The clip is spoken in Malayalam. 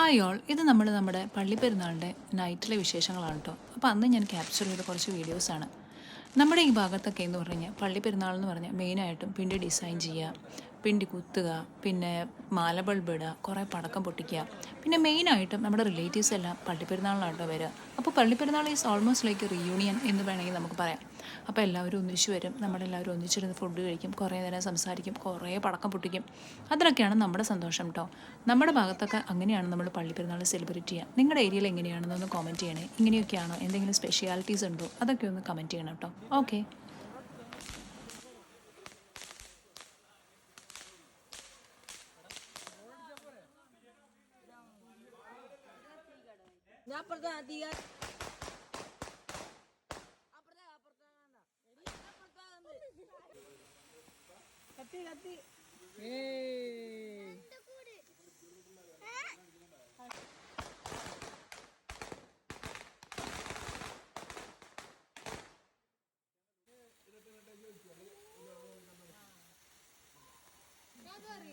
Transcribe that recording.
ഹായ് ഓൾ, ഇത് നമ്മുടെ പള്ളിപ്പെരുന്നാളിൻ്റെ നൈറ്റിലെ വിശേഷങ്ങളാണ് കേട്ടോ. അപ്പോൾ അന്ന് ഞാൻ ക്യാപ്ചർ ചെയ്ത കുറച്ച് വീഡിയോസാണ്. നമ്മുടെ ഈ ഭാഗത്തൊക്കെ എന്ന് പറഞ്ഞു കഴിഞ്ഞാൽ പള്ളിപ്പെരുന്നാൾ എന്ന് പറഞ്ഞാൽ മെയിനായിട്ടും പിണ്ടി ഡിസൈൻ ചെയ്യുക, പിണ്ടി കുത്തുക, പിന്നെ മാല ബൾബ് ഇടുക, കുറേ പടക്കം പൊട്ടിക്കുക. പിന്നെ മെയിനായിട്ടും നമ്മുടെ റിലേറ്റീവ്സ് എല്ലാം പള്ളിപ്പെരുന്നാളിനാട്ടോ വരിക. അപ്പോൾ പള്ളിപ്പെരുന്നാൾ ഈസ് ഓൾമോസ്റ്റ് ലൈക്ക് റീയൂണിയൻ എന്ന് വേണമെങ്കിൽ നമുക്ക് പറയാം. അപ്പോൾ എല്ലാവരും ഒന്നിച്ച് വരും, നമ്മളെല്ലാവരും ഒന്നിച്ചിരുന്ന് ഫുഡ് കഴിക്കും, കുറേ നേരം സംസാരിക്കും, കുറേ പടക്കം പൊട്ടിക്കും. അതിലൊക്കെയാണ് നമ്മുടെ സന്തോഷം കേട്ടോ. നമ്മുടെ ഭാഗത്തൊക്കെ അങ്ങനെയാണ് നമ്മൾ പള്ളിപ്പെരുന്നാൾ സെലിബ്രേറ്റ് ചെയ്യുക. നിങ്ങളുടെ ഏരിയയിൽ എങ്ങനെയാണെന്നൊന്ന് കമൻറ്റ് ചെയ്യണേ. ഇങ്ങനെയൊക്കെയാണോ, എന്തെങ്കിലും സ്പെഷ്യാലിറ്റീസ് ഉണ്ടോ, അതൊക്കെ ഒന്ന് കമൻറ്റ് ചെയ്യണം കേട്ടോ. ഓക്കെ. ഞാൻ അപ്പുറത്തെ കത്തി കത്തി